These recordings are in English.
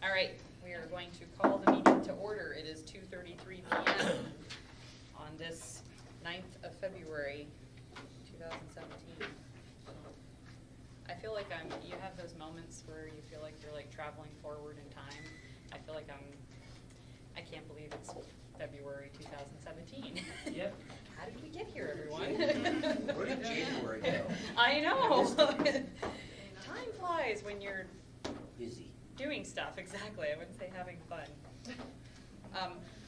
All right, we are going to call the meeting to order. It is 2:33 p.m. on this 9th of February, 2017. I feel like you have those moments where you feel like you're like traveling forward in time. I feel like I can't believe it's February 2017. Yep. How did we get here, everyone? Where did January go? I know. Time flies when you're Busy. doing stuff, exactly. I wouldn't say having fun.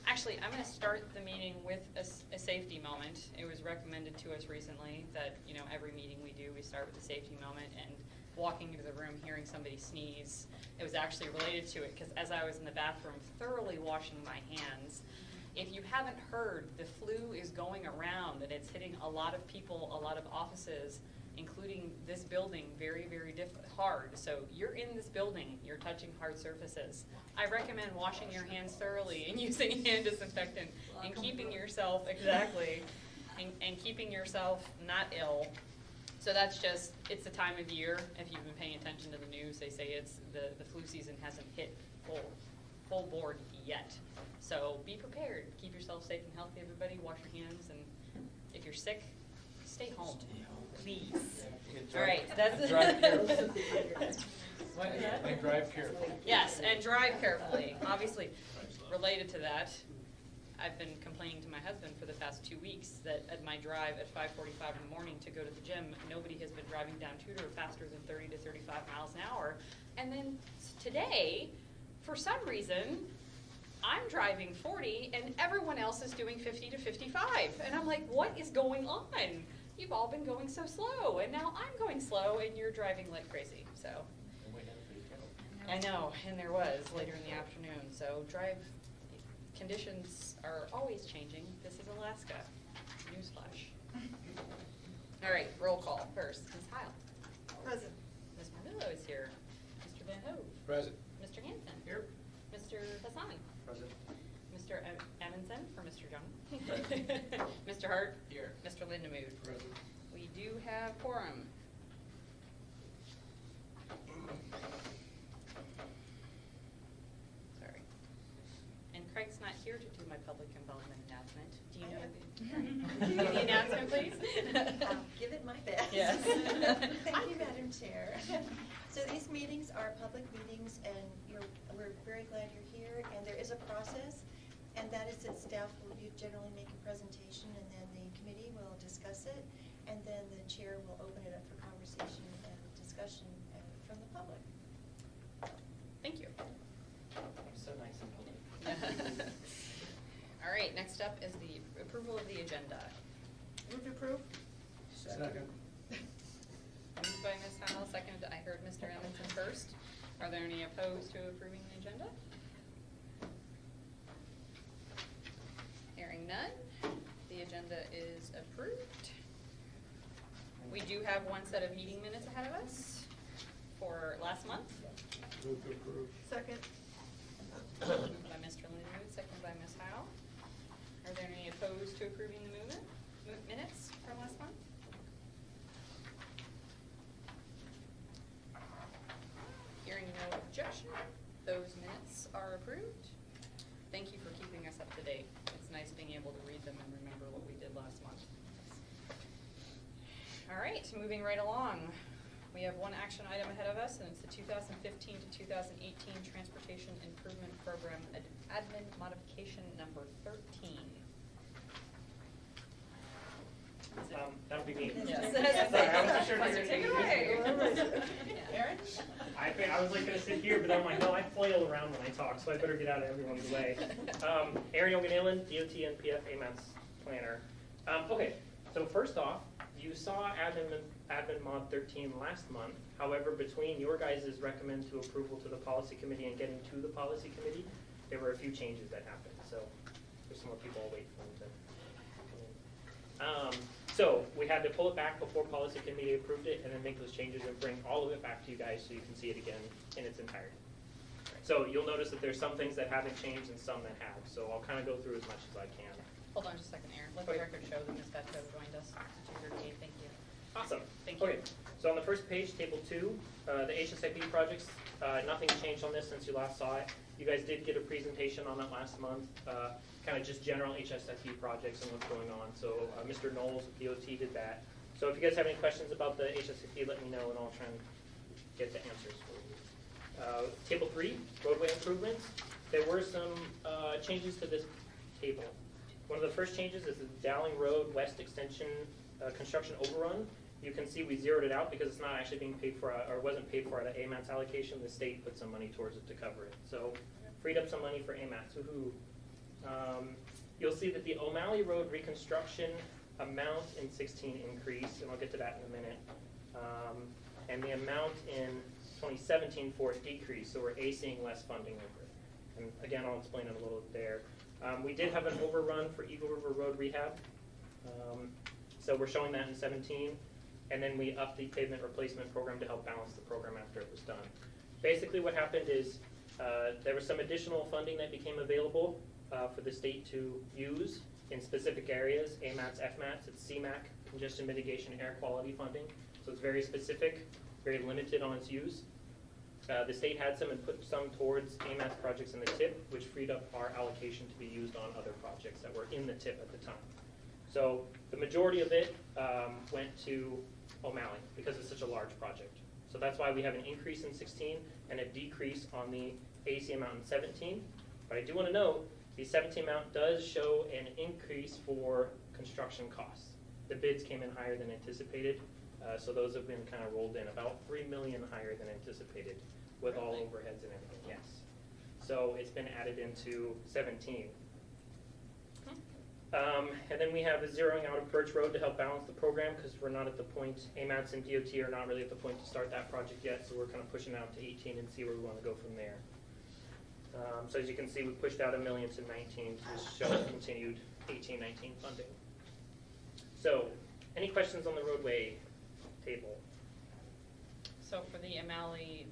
Actually, I'm going to start the meeting with a safety moment. It was recommended to us recently that, you know, every meeting we do, we start with a safety moment, and walking into the room, hearing somebody sneeze, it was actually related to it, because as I was in the bathroom thoroughly washing my hands, if you haven't heard, the flu is going around, and it's hitting a lot of people, a lot of offices, including this building, very, very hard. So you're in this building, you're touching hard surfaces. I recommend washing your hands thoroughly and using hand disinfectant and keeping yourself, exactly, and keeping yourself not ill. So that's just, it's the time of year. If you've been paying attention to the news, they say it's the flu season hasn't hit full board yet. So be prepared. Keep yourself safe and healthy, everybody. Wash your hands, and if you're sick, stay home. Please. All right. That's Drive carefully. And drive carefully. Yes, and drive carefully. Obviously, related to that, I've been complaining to my husband for the past 2 weeks that at my drive at 5:45 in the morning to go to the gym, nobody has been driving down Tudor faster than 30 to 35 miles an hour. And then today, for some reason, I'm driving 40 and everyone else is doing 50 to 55. And I'm like, what is going on? You've all been going so slow, and now I'm going slow, and you're driving like crazy. So I know, and there was later in the afternoon. So drive conditions are always changing. This is Alaska. Newsflash. All right, roll call first. Ms. Heil. Present. Ms. Marmillo is here. Mr. Van Hove. Present. Mr. Hanson. Here. Mr. Hassan. Present. Mr. Amundsen for Mr. Young. Mr. Hart. Here. Mr. Lindemood. Present. We do have quorum. Sorry. And Craig's not here to do my public involvement announcement. Do you know the announcement, please? I'll give it my best. Yes. Thank you, Madam Chair. So these meetings are public meetings, and we're very glad you're here. And there is a process, and that is that staff will generally make a presentation, and then the committee will discuss it, and then the chair will open it up for conversation and discussion from the public. Thank you. So nice and public. All right, next up is the approval of the agenda. Move to approve. Second. Moved by Ms. Howell, seconded, I heard Mr. Amundsen first. Are there any opposed to approving the agenda? Hearing none, the agenda is approved. We do have one set of meeting minutes ahead of us for last month. Move to approve. Second. Moved by Mr. Lindemood, seconded by Ms. Howell. Are there any opposed to approving the minutes from last month? Hearing no objection, those minutes are approved. Thank you for keeping us up to date. It's nice being able to read them and remember what we did last month. All right, moving right along. We have one action item ahead of us, and it's the 2015 to 2018 Transportation Improvement Program Admin Modification number 13. That'll be me. Yes. Sorry, I wasn't sure if you were Take it gonna away. Aaron? I was like gonna sit here, but I'm like, no, I flail around when I talk, so I better get out of everyone's way. Aaron Yoganailan, DOT NPF AMATS planner. Okay, so first off, you saw Admin Mod 13 last month. However, between your guys' recommend to approval to the policy committee and getting to the policy committee, there were a few changes that happened. So there's some more people I'll wait for them to come in. So we had to pull it back before policy committee approved it, and then make those changes and bring all of it back to you guys so you can see it again in its entirety. So you'll notice that there's some things that haven't changed and some that have. So I'll kind of go through as much as I can. Hold on just a second, Aaron. Let the record show that Ms. Betko joined us. Thank you. Awesome. Thank you. Okay, so on the first page, table 2, the HSIP projects, nothing's changed on this since you last saw it. You guys did get a presentation on that last month, kind of just general HSIP projects and what's going on. So Mr. Knowles with DOT did that. So if you guys have any questions about the HSIP, let me know and I'll try and get the answers for you. Table 3, roadway improvements. There were some changes to this table. One of the first changes is the Dowling Road West Extension construction overrun. You can see we zeroed it out because it's not actually being paid for, or wasn't paid for out of AMATS allocation. The state put some money towards it to cover it. So freed up some money for AMATS. Woohoo. You'll see that the O'Malley Road reconstruction amount in 16 increased, and I'll get to that in a minute. And the amount in 2017 for it decreased, so we're ACing less funding over it. And again, I'll explain it a little bit there. We did have an overrun for Eagle River Road rehab. So we're showing that in 17. And then we upped the pavement replacement program to help balance the program after it was done. Basically what happened is there was some additional funding that became available for the state to use in specific areas, AMATS, FMATS, it's CMAQ, congestion mitigation air quality funding. So it's very specific, very limited on its use. The state had some and put some towards AMATS projects in the TIP, which freed up our allocation to be used on other projects that were in the TIP at the time. So the majority of it went to O'Malley because it's such a large project. So that's why we have an increase in 16 and a decrease on the AC amount in 17. But I do want to note the 17 amount does show an increase for construction costs. The bids came in higher than anticipated, so those have been kind of rolled in about $3 million higher than anticipated with all overheads and everything. Yes. So it's been added into 17. And then we have a zeroing out of Birch Road to help balance the program because we're not at the point, AMATS and DOT are not really at the point to start that project yet, so we're kind of pushing out to 18 and see where we want to go from there. So as you can see, we pushed out $1 million to 19 to show continued 18-19 funding. So, any questions on the roadway table? So for the O'Malley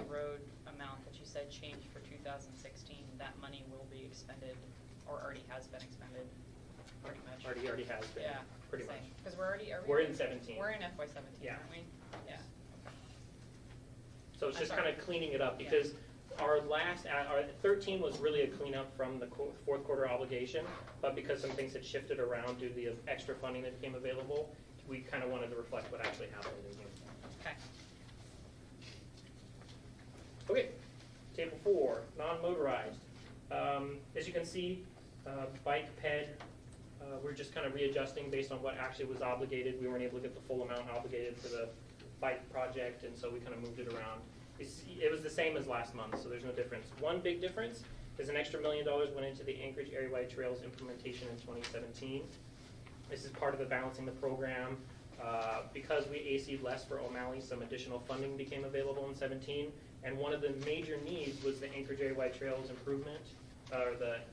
Road amount that you said changed for 2016, that money will be expended, or already has been expended, pretty much. Already has been. Yeah. Pretty much. Because we're We're in 17. We're in FY 17, Yeah. aren't we? Yeah. So it's I'm just sorry. kind of cleaning it up Yeah. because our 13 was really a cleanup from the fourth quarter obligation, but because some things had shifted around due to the extra funding that became available, we kind of wanted to reflect what actually happened in here. Okay. Okay, table 4, non-motorized. As you can see, bike ped, we're just kind of readjusting based on what actually was obligated. We weren't able to get the full amount obligated for the bike project, and so we kind of moved it around. It was the same as last month, so there's no difference. One big difference is an extra $1 million went into the Anchorage Area-Wide Trails implementation in 2017. This is part of the balancing the program. Because we AC'd less for O'Malley, some additional funding became available in 17, and one of the major needs was the Anchorage Area-Wide Trails improvement,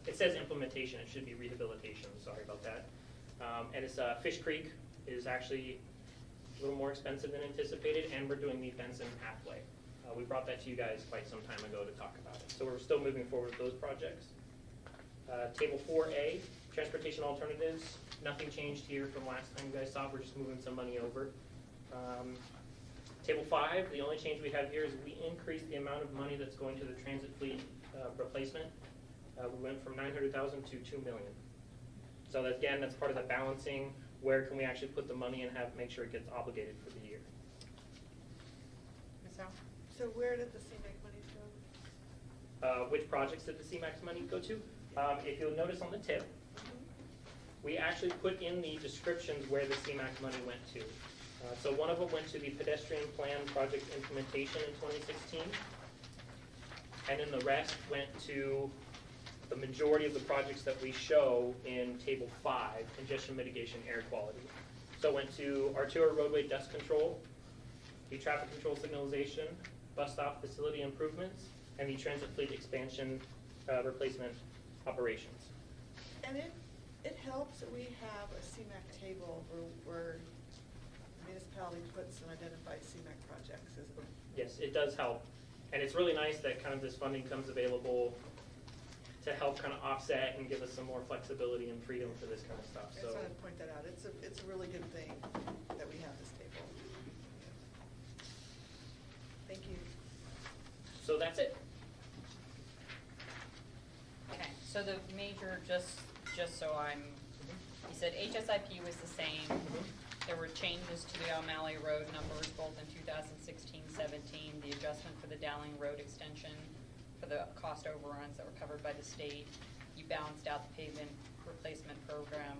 it says implementation, it should be rehabilitation, sorry about that. And it's Fish Creek is actually a little more expensive than anticipated, and we're doing the Benson Pathway. We brought that to you guys quite some time ago to talk about it. So we're still moving forward with those projects. Table 4A, transportation alternatives. Nothing changed here from last time you guys saw. We're just moving some money over. Table 5, the only change we have here is we increased the amount of money that's going to the transit fleet replacement. We went from $900,000 to $2 million. So that, again, that's part of the balancing. Where can we actually put the money and make sure it gets obligated for the year? Ms. Howe? So where did the CMAQ money go? Which projects did the CMAX money go to? If you'll notice on the tip, we actually put in the descriptions where the CMAX money went to. So one of them went to the pedestrian plan project implementation in 2016, and then the rest went to the majority of the projects that we show in Table 5, congestion mitigation air quality. So it went to arterial roadway dust control, the traffic control signalization, bus stop facility improvements, and the transit fleet expansion replacement operations. And it helps that we have a CMAQ table where municipality puts and identifies CMAQ projects. Yes, it does help. And it's really nice that kind of this funding comes available to help kind of offset and give us some more flexibility and freedom for this kind of stuff. I just wanted to point that out. It's a really good thing that we have this table. So that's it. Okay, so the major, just so he said HSIP was the same. There were changes to the O'Malley Road numbers both in 2016-17, the adjustment for the Dowling Road extension for the cost overruns that were covered by the state. You balanced out the pavement replacement program,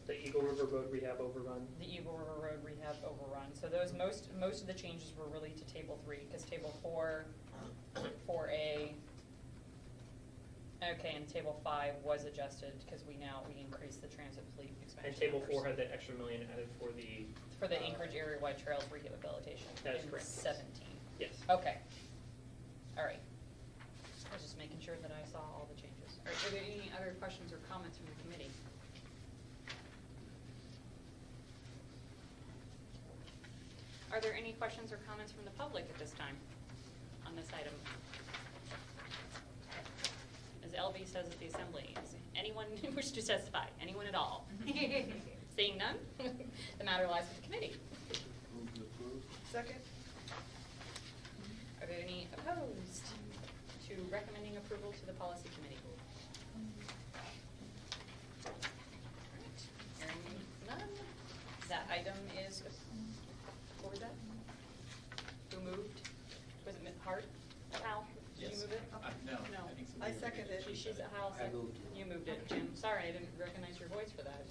The Eagle River Road Rehab Overrun. the Eagle River Road rehab overrun. So those, most of the changes were really to Table 3, because Table 4, 4A, okay, and Table 5 was adjusted, because we increased the transit fleet expansion. And Table 4 numbers. had that extra million added for the. For the Anchorage area-wide trails rehabilitation. That is in correct. 17. Yes. Okay. All right. I was just making sure that I saw all the changes. All right, are there any other questions or comments from the committee? Are there any questions or comments from the public at this time on this item? As LB says at the assembly, is anyone wish to testify? Anyone at all? Seeing none, the matter lies with the committee. Move to approve. Second? Are there any opposed to recommending approval to the policy committee? Alright, hearing none, that item is, what was that? Who moved? Was it Hart? Hal, did you Yes. move it? No, I think I seconded. She's at Hal, I moved it. you moved it, Jim. Sorry, I didn't recognize your voice for that.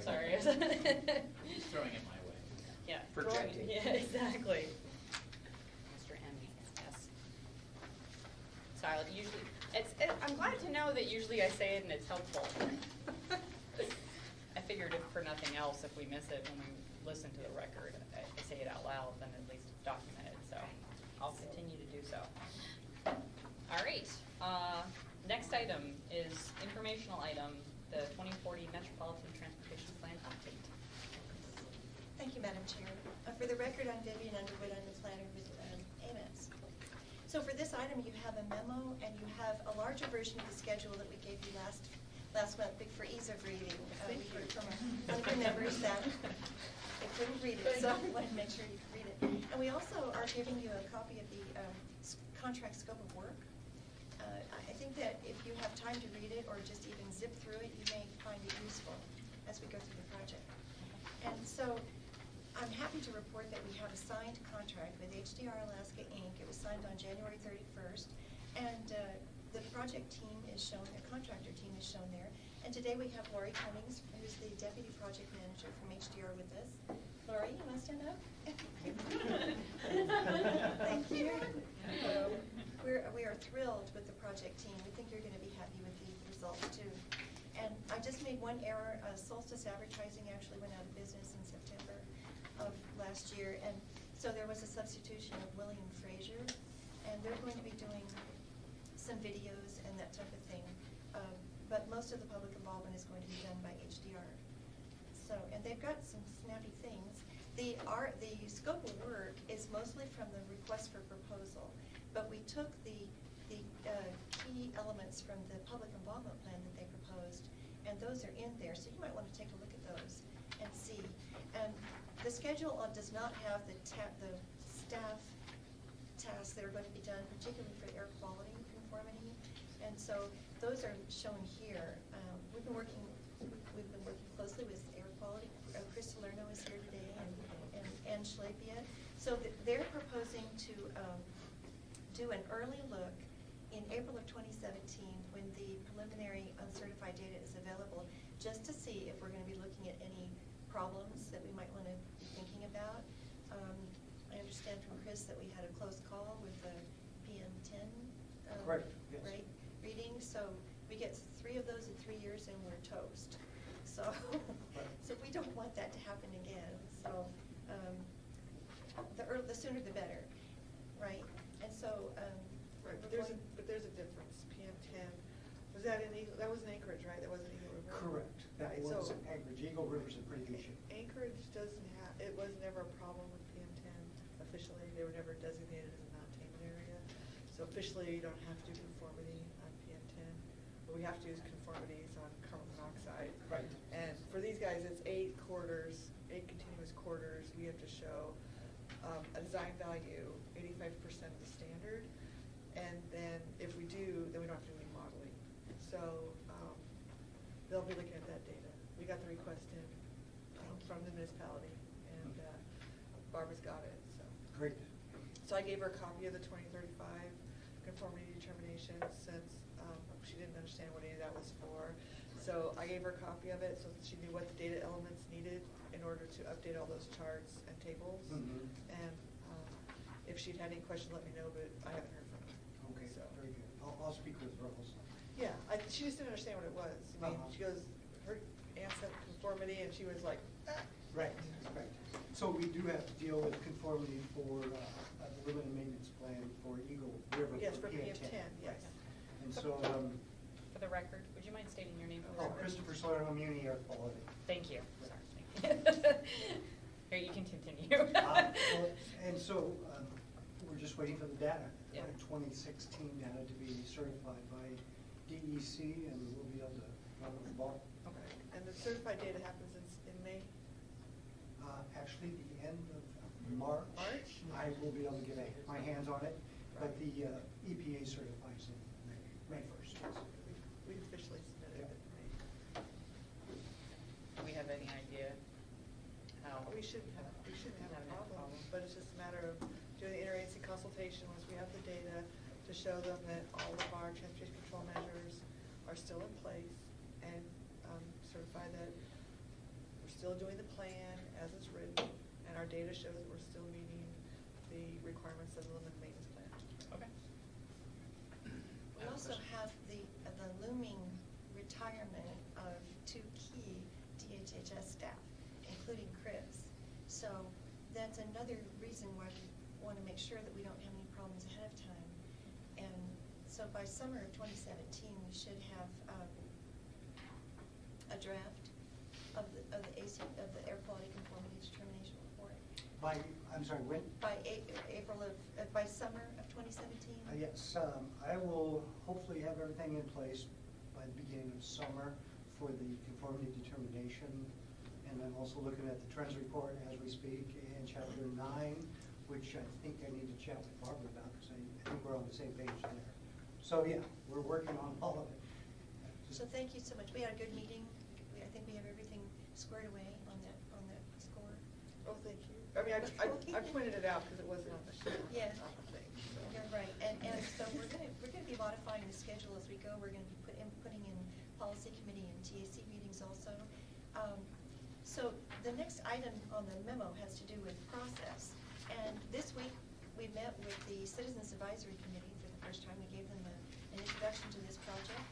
Sorry. He's throwing it my way. Yeah. Projecting. Yeah, exactly. Mr. M, yes. Sorry, usually, I'm glad to know that usually I say it and it's helpful. I figured if for nothing else, if we miss it when we listen to the record, I say it out loud, then at least it's documented, so I'll continue to do so. All right, next item is informational item, the 2040 Metropolitan Transportation Plan update. Thank you, Madam Chair. For the record, I'm Vivian Underwood. I'm the planner with AMATS. So for this item, you have a memo and you have a larger version of the schedule that we gave you last month, but for ease of reading. We heard from one of the members that they couldn't read it, so I wanted to make sure you could read it. And we also are giving you a copy of the contract scope of work. I think that if you have time to read it or just even zip through it, you may find it useful as we go through the project. And so I'm happy to report that we have a signed contract with HDR Alaska Inc. It was signed on January 31st. And the project team is shown, the contractor team is shown there. And today we have Lori Cummings, who's the deputy project manager from HDR with us. Lori, you want to stand up? Thank you. We are thrilled with the project team. We think you're going to be happy with the results too. And I just made one error. Solstice Advertising actually went out of business in September of last year, and so there was a substitution of William Frazier, and they're going to be doing some videos and that type of thing. But most of the public involvement is going to be done by HDR. So, and they've got some snappy things. The scope of work is mostly from the request for proposal, but we took the key elements from the public involvement plan that they proposed, and those are in there, so you might want to take a look at those and see. And the schedule does not have the staff tasks that are going to be done, particularly for air quality conformity, and so those are shown here. We've been working closely with air quality. Chris Salerno is here today, and Ann Schlapia. So they're proposing to do an early look in April of 2017 when the preliminary uncertified data is available, just to see if we're going to be looking at any problems that we might want to be thinking about. I understand from Chris that we had a close call with the PM10 Correct, yes. right, reading, so we get 3 of those in 3 years and we're toast. So, so we don't want that to happen again. So the sooner the better, right? And so Right, but there's a difference. PM10, was that in Eagle, that was in Anchorage, right? That wasn't Eagle River? Correct. That Right, was so Anchorage. Eagle River's in pretty good shape. Anchorage doesn't have, it was never a problem with PM10 officially. They were never designated as a non-tamed area. So officially, you don't have to do conformity on PM10, but we have to use conformities on carbon monoxide. Right. And for these guys, it's 8 quarters, 8 continuous quarters. We have to show a design value, 85% of the standard. And they'll be looking at that data. We got the request in from the municipality, and Barbara's got it, so. Great. So I gave her a copy of the 2035 conformity determination since she didn't understand what any of that was for. So I gave her a copy of it so that she knew what the data elements needed in order to update all those charts and tables. Mhm. And if she'd had any questions, let me know, but I haven't heard from her. Okay, So. very good. I'll speak with her also. Yeah, she just didn't understand what it was. I mean, she goes, her aunt said conformity, and she was like, ah. Right, right. So we do have to deal with conformity for the limited maintenance plan for Eagle River. Yes, for PM10. PM10, yes. And so, For the record, would you mind stating your name for the oh, record? Christopher Sawyer, I'm Muni Air Quality. Thank you. Sorry, thank you. Here, you can continue. Well, and so, we're just waiting for the data, Yeah. 2016 data to be certified by DEC, and we'll be able to run with the ball. Okay. And the certified data happens in May? Actually, the end of March. March? I will be able to get my hands on it, but the EPA certifies in May 1st. We officially submitted it in May. Do we have any idea how? We shouldn't have a Not a problem, problem. but it's just a matter of doing the interagency consultation once we have the data to show them that all of our transportation control measures are still in place, and certify that we're still doing the plan as it's written, and our data shows that we're still meeting the requirements of the limited maintenance plan. Okay. We also have the looming retirement of 2 key DHHS staff, including Chris. So that's another reason why we want to make sure that we don't have any problems ahead of time. And so by summer of 2017, we should have a draft of the air quality conformity determination report. I'm sorry, when? By by summer of 2017? Yes, I will hopefully have everything in place by the beginning of summer for the conformity determination. And I'm also looking at the trends report as we speak in chapter 9, which I think I need to chat with Barbara about because I think we're on the same page there. So yeah, we're working on all of it. So thank you so much. We had a good meeting. I think we have everything squared away on that score. Oh, thank you. I mean, I pointed it out because it wasn't on the sheet. Yeah. on the thing, so. You're right. And so we're gonna be modifying the schedule as we go. We're gonna be putting in policy committee and TAC meetings also. So the next item on the memo has to do with process. And this week, we met with the Citizens Advisory Committee for the first time. We gave them an introduction to this project.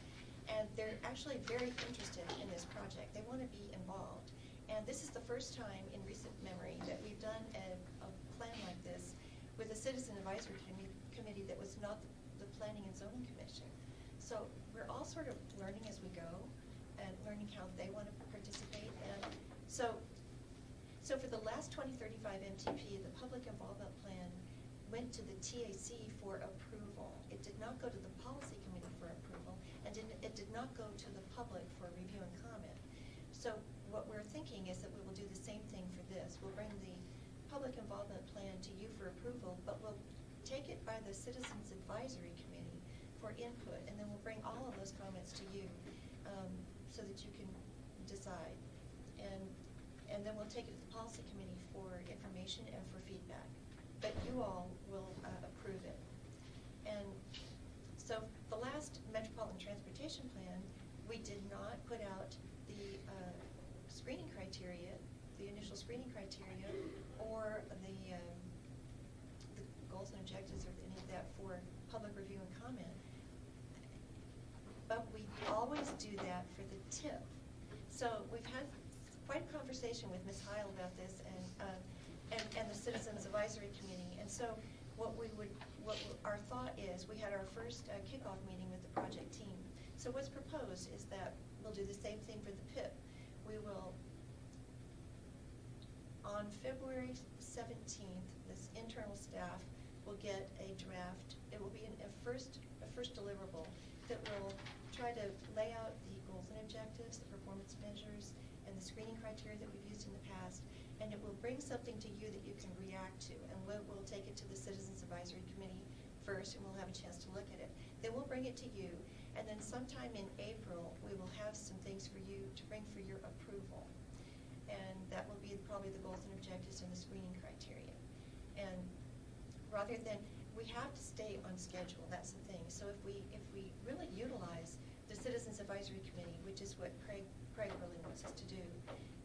And they're actually very interested in this project. They want to be involved. And this is the first time in recent memory that we've done a plan like this with a Citizen Advisory Committee that was not the Planning and Zoning Commission. So we're all sort of learning as we go and learning how they want to participate. And so for the last 2035 MTP, the public involvement plan went to the TAC for approval. It did not go to the policy committee for approval, and it did not go to the public for review and comment. So what we're thinking is that we will do the same thing for this. We'll bring the public involvement plan to you for approval, but we'll take it by the Citizens Advisory Committee for input, and then we'll bring all of those comments to you so that you can decide. And then we'll take it to the policy committee for information and for feedback. But you all will approve it. And so the last Metropolitan Transportation Plan, we did not put out the screening criteria, the initial screening criteria, or the goals and objectives or any of that for public review and comment. But we always do that for the TIP. So we've had quite a conversation with Ms. Heil about this and the Citizens Advisory Committee. And so what our thought is, we had our first kickoff meeting with the project team. So what's proposed is that we'll do the same thing for the PIP. We will, on February 17th, this internal staff will get a draft. It will be a first deliverable that will try to lay out the goals and objectives, the performance measures, and the screening criteria that we've used in the past, and it will bring something to you that you can react to, and we'll take it to the Citizens Advisory Committee first, and we'll have a chance to look at it. Then we'll bring it to you, And then sometime in April, we will have some things for you to bring for your approval. And that will be probably the goals and objectives and the screening criteria. And rather than, we have to stay on schedule, that's the thing. So if we really utilize the Citizens Advisory Committee, which is what Craig really wants us to do,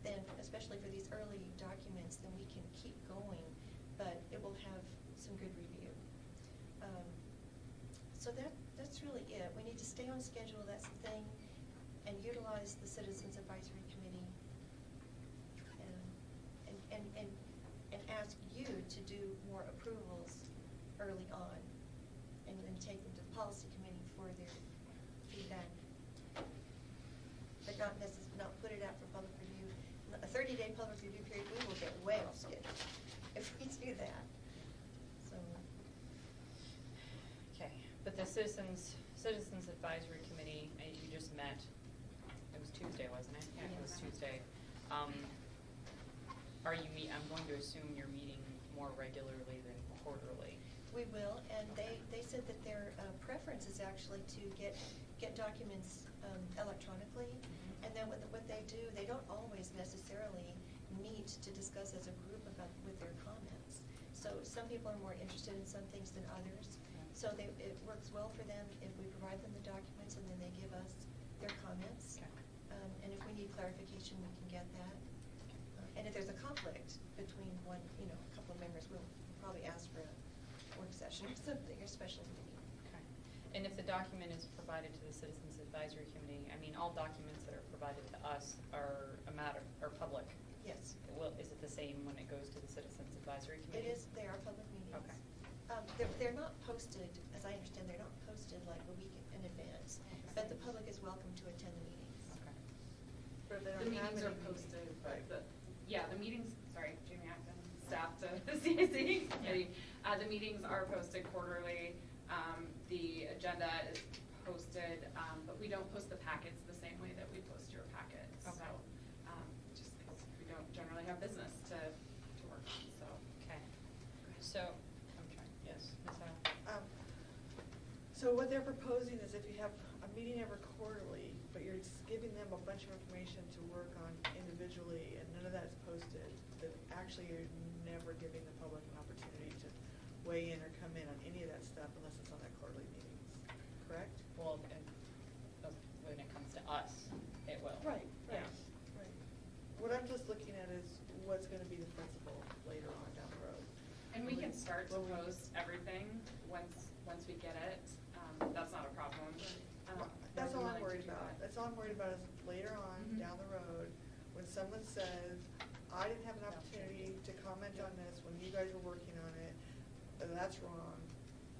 then especially for these early documents, then we can keep going, but it will have some good review. So that's really it. We need to stay on schedule, that's the thing, and utilize the Citizens Advisory Committee, and ask you to do more approvals early on, and then take them to the Policy Committee for their feedback. But not put it out for public review. A 30-day public review period, we will get way off schedule if we do that. So. Okay, but the Citizens Advisory Committee, you just met, it was Tuesday, wasn't it? Yeah, it was Tuesday. I'm going to assume you're meeting more regularly than quarterly. We will, and they said that their preference is actually to get documents electronically, and then what they do, they don't always necessarily meet to discuss as a group with their comments. So some people are more interested in some things than others. So it works well for them if we provide them the documents and then they give us their comments. Okay. And if we need clarification, we can get that. And if there's a conflict between a couple of members, we'll probably ask for a work session or something, or special meeting. Okay. And if the document is provided to the Citizens Advisory Committee, I mean, all documents that are provided to us are public. Yes. Is it the same when it goes to the Citizens Advisory It Committee? is, they are public meetings. Okay. They're not posted, as I understand, they're not posted like a week in advance, Okay. but the public is welcome to attend the meetings. Okay. But they The don't have meetings any are posted, Right. the meetings, sorry, Jamie Acton, staff to the CAC committee. The meetings are posted quarterly. The agenda is posted, but we don't post the packets the same way that we post your packets. Okay. So, just because we don't generally have business to work on, so. Okay. So, I'm trying, yes, Ms. Howe? So what they're proposing is if you have a meeting every quarterly, but you're just giving them a bunch of information to work on individually, and none of that is posted, that actually you're never giving the public an opportunity to weigh in or come in on any of that stuff unless it's on that quarterly meetings, correct? Well, and when it comes to us, it will. Right. Yeah. What I'm just looking at is what's gonna be the principle later on down the road. And we can start to Well, we- post everything once we get it. That's not a problem. That's all I'm willing to worried do about. that. That's all I'm worried about is later on, Mhm. down the road, when someone says, I didn't have an opportunity to comment on this when you guys were working on it, and that's wrong.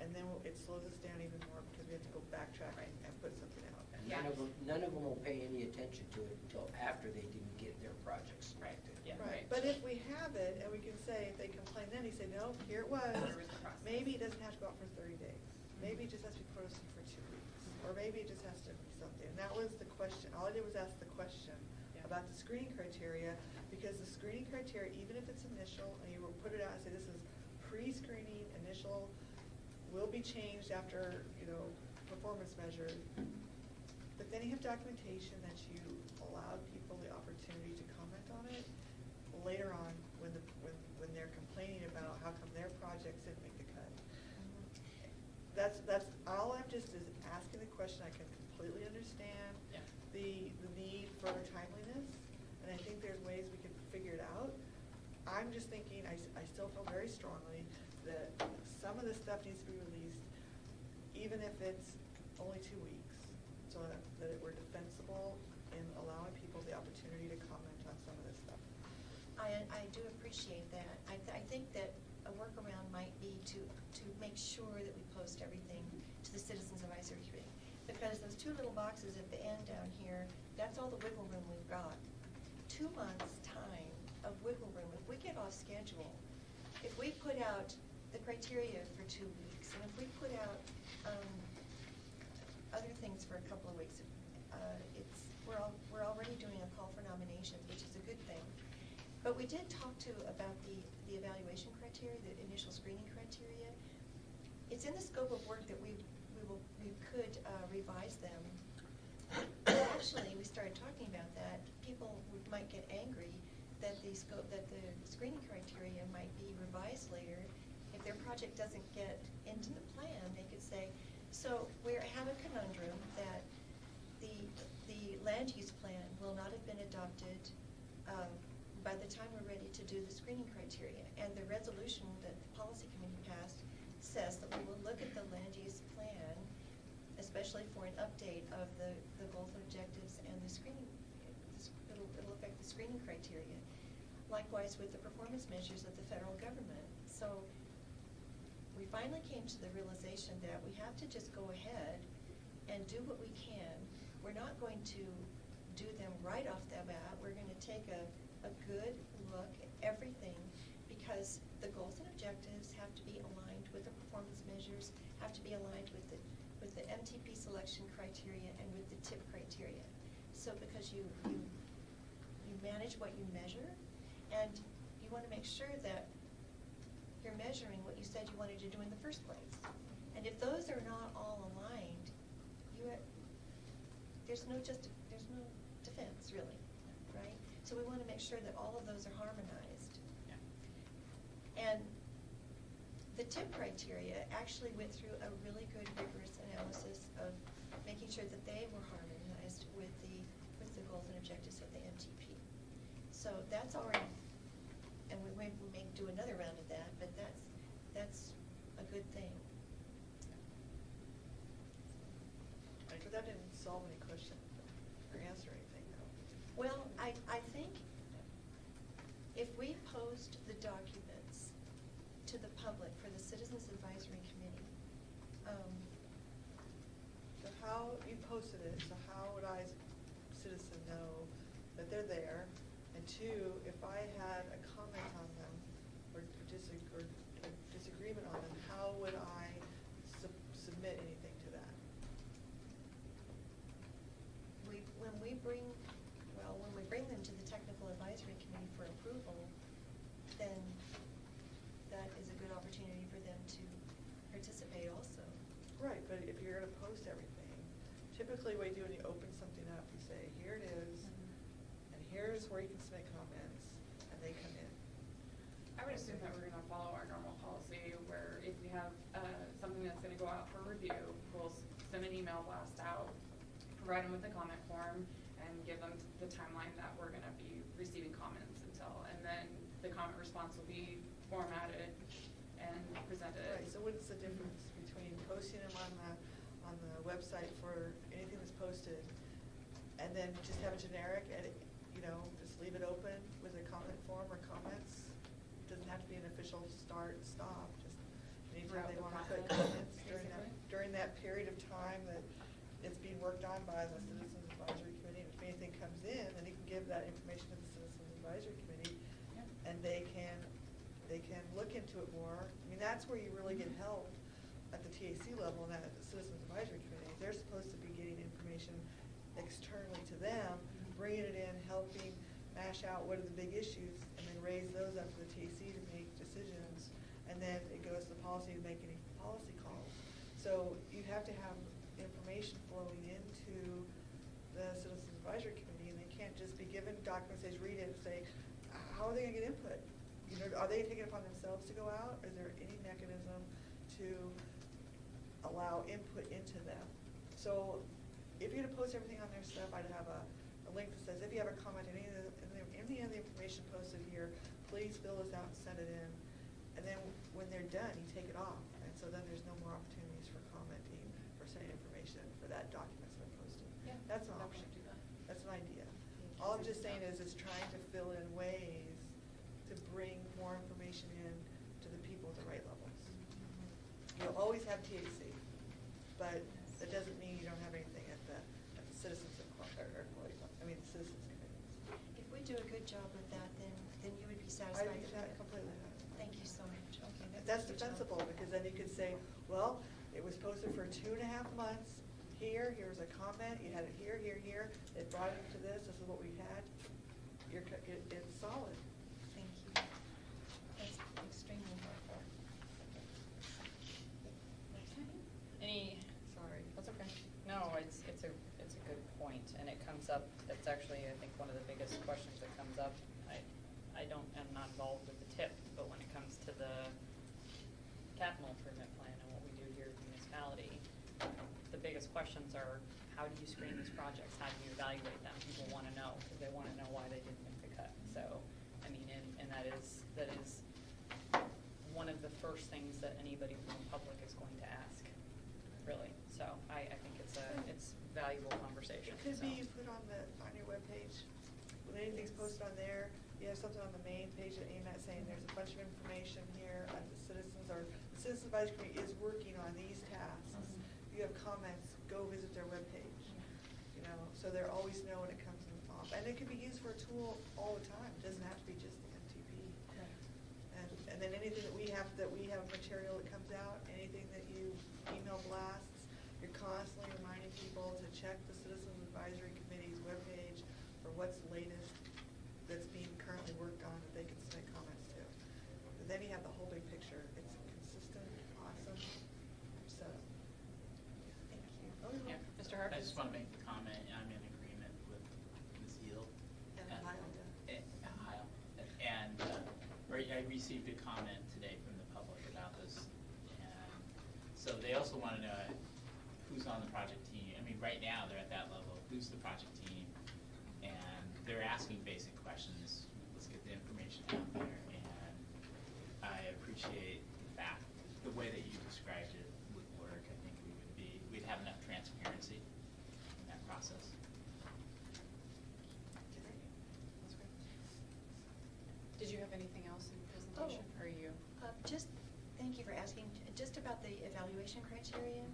And then it slows us down even more because we have to go backtrack and put something out. And Yeah. none of them will pay any attention to it until after they didn't get their projects Right. selected. Yeah. Right, but if we have it, and we can say, if they complain then, you say, no, here it was. Here was the process. Maybe it doesn't have to go out for 30 days. Maybe it just has to be posted for 2 weeks. Or maybe it just has to be something. And that was the question. All I did was ask the question Yeah. about the screening criteria, because the screening criteria, even if it's initial, and you will put it out and say, this is pre-screening, initial, will be changed after, performance measured. But then you have documentation that you allowed people the opportunity to comment on it later on when they're complaining about how come their projects didn't make the cut. That's all I'm just is asking the question. I can completely understand Yeah. the need for timeliness, and I think there's ways we can figure it out. I'm just thinking, I still feel very strongly that some of this stuff needs to be released, even if it's only 2 weeks, so that we're defensible in allowing people the opportunity to comment on some of this stuff. I do appreciate that. I think that a workaround might be to make sure that we post everything to the Citizens Advisory Committee. Because those 2 little boxes at the end down here, that's all the wiggle room we've got. 2 months' time of wiggle room. If we get off schedule, if we put out the criteria for 2 weeks, and if we put out other things for a couple of weeks, we're already doing a call for nominations, which is a good thing. But we did talk about the evaluation criteria, the initial screening criteria. It's in the scope of work that we we could revise them. Actually, we started talking about that. People might get angry that the screening criteria might be revised later. If their project doesn't get into the plan, they could say, so we have a conundrum that the land use plan will not have been adopted by the time we're ready to do the screening criteria. And the resolution that the policy committee passed says that we will look at the land use plan, especially for an update of the goals and objectives and the screening. It'll affect the screening criteria. Likewise with the performance measures of the federal government. So we finally came to the realization that we have to just go ahead and do what we can. We're not going to do them right off the bat. We're going to take a good look at everything, because the goals and objectives have to be aligned with the performance measures, have to be aligned with the MTP selection criteria and with the TIP criteria. So because you manage what you measure, and you want to make sure that you're measuring what you said you wanted to do in the first place. And if those are not all aligned, there's no defense really, right? So we want to make sure that all of those are harmonized. Yeah. And the TIP criteria actually went through a really good, rigorous analysis of making sure that they were harmonized with the goals and objectives of the MTP. So that's already, and we may do another round of that, but that's a good thing. But that didn't solve any questions or answer anything, though. Well, I think if we post the documents to the public for the Citizens Advisory Committee, So how, you posted it, so how would I, as a citizen, know that they're there? And two, if I had a comment on them or a disagreement on them, how would I submit anything to that? when we bring them to the Technical Advisory Committee for approval, then that is a good opportunity for them to participate also. Right, but if you're going to post everything, typically what you do when you open something up, you say, here it is, and here's where you can submit comments, and they come in. I would assume that we're gonna follow our normal policy where if we have something that's gonna go out for review, we'll send an email blast out, provide them with the comment form, and give them the timeline that we're gonna be receiving comments until, and then the comment response will be formatted and presented. Right, so what's the difference between posting them on the website for anything that's posted, and then just have a generic, edit, just leave it open with a comment form or comments? Doesn't have to be an official start, stop, just anytime Throughout they the want to put process, comments during that period of time that it's being worked on by the Citizens Advisory Committee. And if anything comes in, then you can give that information to the Citizens Advisory Committee, Yep. and they can look into it more. I mean, that's where you really get help at the TAC level and at the Citizens Advisory Committee. They're supposed to be getting information externally to them, bringing it in, helping mash out what are the big issues, and then raise those up to the TAC to make decisions. And then it goes to the policy to make any policy calls. So you have to have information flowing into the Citizens Advisory Committee, and they can't just be given documents, they just read it and say, how are they gonna get input? Are they taking it upon themselves to go out? Is there any mechanism to allow input into them? So if you're gonna post everything on their stuff, I'd have a link that says, if you have a comment on any of the information posted here, please fill this out and send it in. And then when they're done, you take it off. And so then there's no more opportunities for commenting or sending information for that document's been posted. Yeah, That's an definitely option. do that. That's an idea. All I'm just saying is it's trying to fill in ways to bring more information in to the people at the right levels. You'll always have TAC, but that doesn't mean you don't have anything at the citizens the citizens committees. If we do a good job with that, then you would be satisfied I with that it. completely. Thank you so much. Okay, That's a good job. defensible, because then you could say, well, it was posted for 2.5 months. Here's a comment, you had it here, it brought it to this is what we had. It's solid. Thank you. That's extremely helpful. Any Sorry. it's a good point, and it comes up, that's actually, I think, one of the biggest questions that comes up. I'm not involved with the TIP, but when it comes to the capital improvement plan and what we do here at the municipality, the biggest questions are, how do you screen these projects? How do you evaluate them? People want to know, because they want to know why they didn't make the cut. So, I mean, and that is one of the first things that anybody from the public is going to ask, really. So I think it's valuable conversation. It could so. be you put on your webpage, when anything's posted on there, you have something on the main page of AMATS saying there's a bunch of information here, the citizens advisory committee is working on these tasks. If you have comments, go visit their webpage, you know, so they always know when it comes off. And it can be used for a tool all the time, it doesn't have to be just the MTP. And then anything that we have material that comes out, anything that you email blasts, you're constantly reminding people to check the Citizens Advisory Committee's webpage for what's latest that's being currently worked on that they can submit comments to. But then you have the whole big picture. It's consistent, awesome. So, thank you. Oh, Yeah, Mr. Harper? I just want to make the comment, I'm in agreement with Ms. Eel. And Heil, yeah. Heil. And I received a comment today from the public about this. And so they also want to know who's on the project team. I mean, right now, they're at that level. Who's the project team? And they're asking basic questions. Let's get the information out there. And I appreciate the way that you described it would work. I think we'd have enough transparency in that process. Did you have anything else in your presentation, or you? Just, thank you for asking, just about the evaluation criteria.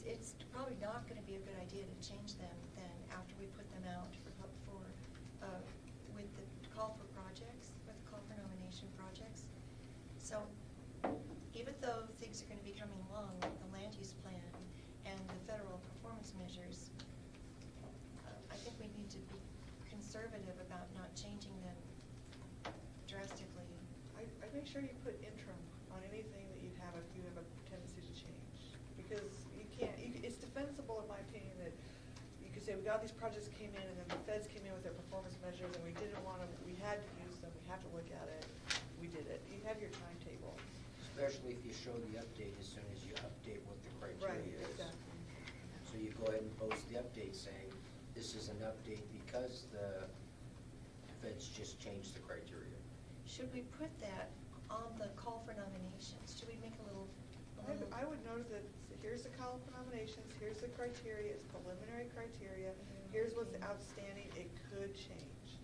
It's probably not going to be a good idea to change them then after we put them out with the call for projects, with the call for nomination projects. So even though things are going to be coming along, like the land use plan and the federal performance measures, I think we need to be conservative about not changing them drastically. I'd make sure you put interim on anything that you have if you have a tendency to change. Because it's defensible in my opinion that you could say we got these projects came in and then the feds came in with their performance measures and we didn't want to, we had to use them, we have to look at it, we did it. You have your timetable. Especially if you show the update as soon as you update what the criteria Right, is. exactly. So you go ahead and post the update saying, this is an update because the feds just changed the criteria. Should we put that on the call for nominations? Should we make a little? I would note that here's the call for nominations, here's the criteria, it's preliminary criteria, here's what's outstanding, it could change.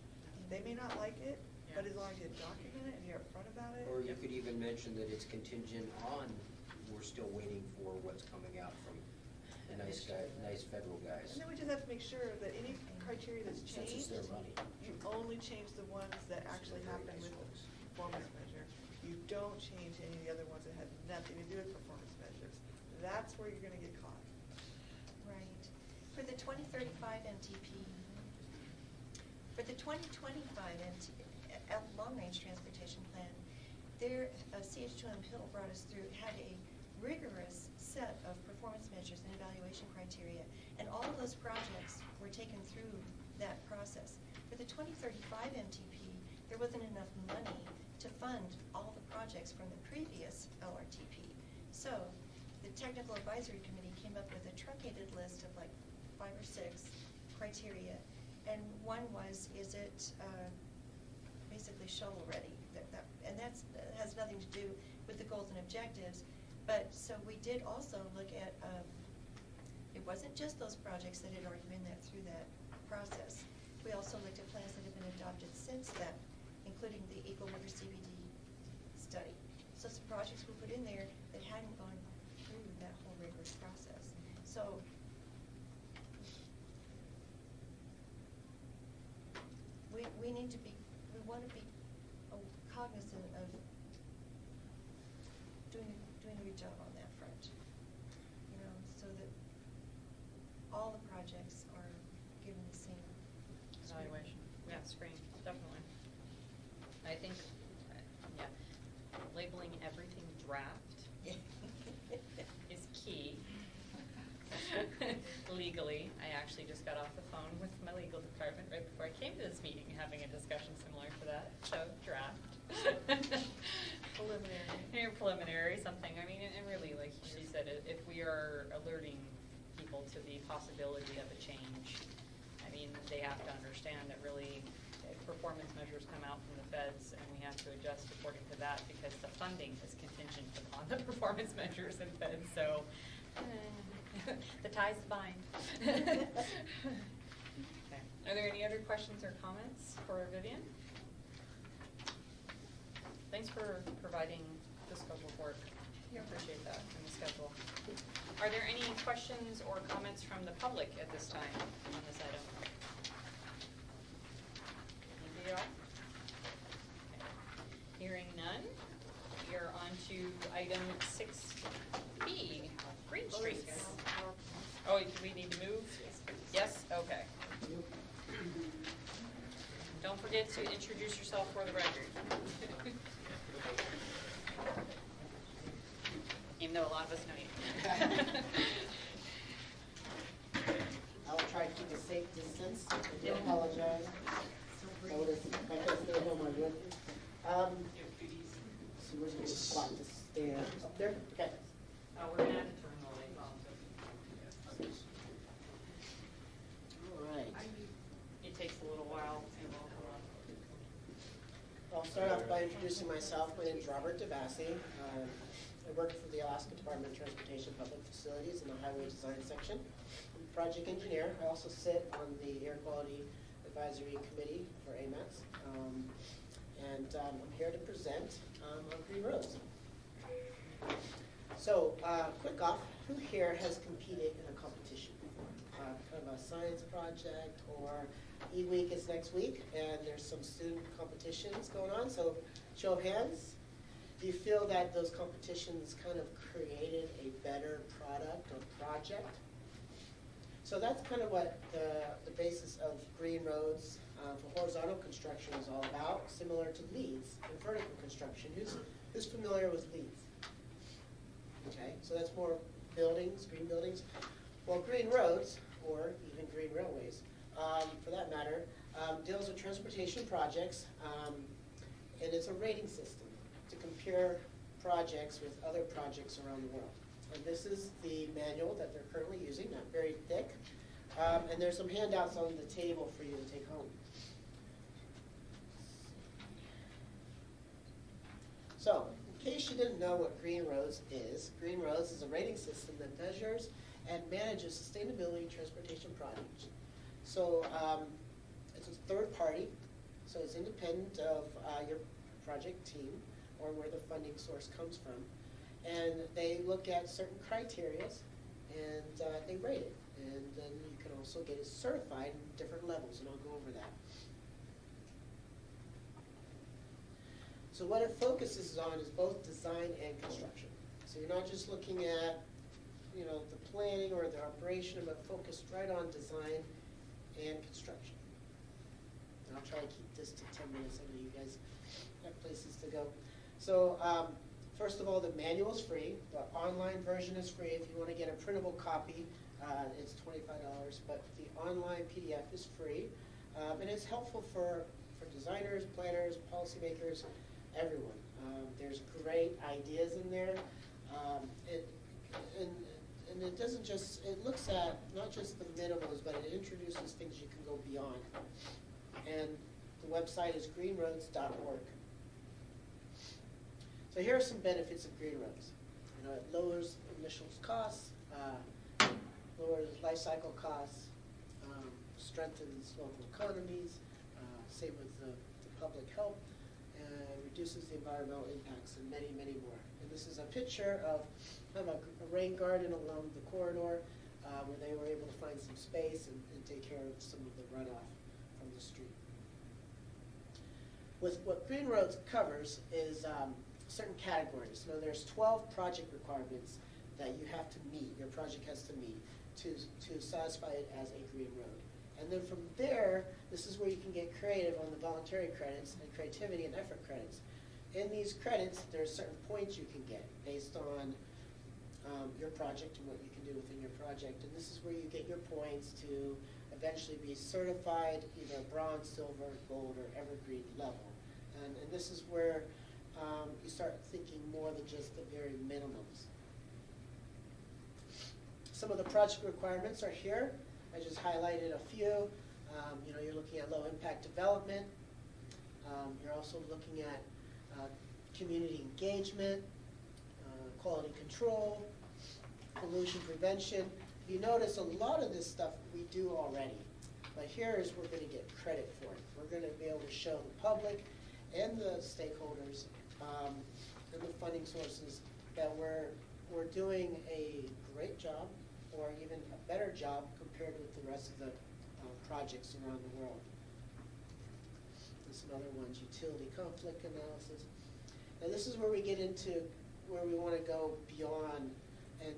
They may not like it, but as long as you document it and you're upfront about it. Or you could even mention that it's contingent on, we're still waiting for what's coming out from the nice federal guys. And then we just have to make sure that any criteria that's Since changed, it's their money. you only change the ones that actually Very happen nice with the folks. performance measure. You don't change any of the other ones that have nothing to do with performance measures. That's where you're gonna get caught. Right. For the 2035 MTP, for the 2025 long-range transportation plan, there, CH2M Hill brought us through, had a rigorous set of performance measures and evaluation criteria, and all of those projects were taken through that process. For the 2035 MTP, there wasn't enough money to fund all the projects from the previous LRTP. So the Technical Advisory Committee came up with a truncated list of like 5 or 6 criteria. And one was, is it basically shovel ready? And that has nothing to do with the goals and objectives. But so we did also look at, it wasn't just those projects that had already been through that process. We also looked at plans that have been adopted since then, including the Eagle River CBD study. So some projects were put in there that hadn't gone through that whole rigorous process. So we need to be, we want to be cognizant of doing a good job on that front, you know, so that all the projects are given the same Evaluation, yeah, screen, definitely. I think, yeah, labeling everything draft is key. legally, I actually just got off the phone with my legal department right before I came to this meeting, having a discussion similar to that, so draft. Preliminary. Yeah, preliminary, something, I mean, and really, like she said, if we are alerting people to the possibility of a change, I mean, they have to understand that really, performance measures come out from the feds, and we have to adjust according to that, because the funding is contingent upon the performance measures in feds, so, the ties bind. Okay. Are there any other questions or comments for Vivian? Thanks for providing the scope of work. I appreciate that, and the schedule. Are there any questions or comments from the public at this time on this item? Anybody at all? Okay. Hearing none, we are on to item 6B, Green Streets. Oh, do we need to move? Yes? Okay. Don't forget to introduce yourself for the record. Even though a lot of us know you. I will try to keep a safe distance. I do apologize. I would have, if I could stay home, I would. So where's the spot to stand? Up there? Okay. We're gonna have to turn the light off. All right. It takes a little while, and we'll come on. I'll start off by introducing myself. My name is Robert DeVassi. I work for the Alaska Department of Transportation Public Facilities in the Highway Design section. I'm a project engineer. I also sit on the Air Quality Advisory Committee for AMATS. I'm here to present on green roads. So, quick off, who here has competed in a competition before? Kind of a science project, or E-Week is next week, and there's some student competitions going on, so show of hands. Do you feel that those competitions kind of created a better product or project? So that's kind of what the basis of green roads for horizontal construction is all about, similar to LEEDs in vertical construction. Who's familiar with LEEDs? Okay, so that's more buildings, green buildings. Well, green roads, or even green railways, for that matter, deals with transportation projects, and it's a rating system to compare projects with other projects around the world. And this is the manual that they're currently using, not very thick. And there's some handouts on the table for you to take home. So, in case you didn't know what Green Roads is a rating system that measures and manages sustainability transportation projects. So, it's a third party, so it's independent of your project team or where the funding source comes from. And they look at certain criteria and they rate it. And then you can also get it certified in different levels, and I'll go over that. So what it focuses on is both design and construction. So you're not just looking at, the planning or the operation, but focused right on design and construction. And I'll try to keep this to 10 minutes. I know you guys have places to go. So first of all, the manual is free. The online version is free. If you want to get a printable copy, it's $25, but the online PDF is free. And it's helpful for designers, planners, policymakers, everyone. There's great ideas in there. And it doesn't just, it looks at not just the minimums, but it introduces things you can go beyond. And the website is greenroads.org. So here are some benefits of green roads. It lowers emissions costs, lowers life cycle costs, strengthens local economies, same with the public health, and reduces the environmental impacts, and many, many more. And this is a picture of kind of a rain garden along the corridor where they were able to find some space and take care of some of the runoff from the street. With what Green Roads covers is certain categories. So there's 12 project requirements that you have to meet, your project has to meet, to satisfy it as a green road. And then from there, this is where you can get creative on the voluntary credits and creativity and effort credits. In these credits, there's certain points you can get based on your project and what you can do do within your project. And this is where you get your points to eventually be certified, either bronze, silver, gold, or evergreen level. And this is where you start thinking more than just the very minimums. Some of the project requirements are here. I just highlighted a few. You're looking at low impact development. You're also looking at community engagement, quality control, pollution prevention. You notice a lot of this stuff we do already, but here is we're going to get credit for it. We're going to be able to show the public and the stakeholders and the funding sources that we're doing a great job, or even a better job compared with the rest of the projects around the world. There's some other ones, utility conflict analysis. Now this is where we get into where we want to go beyond and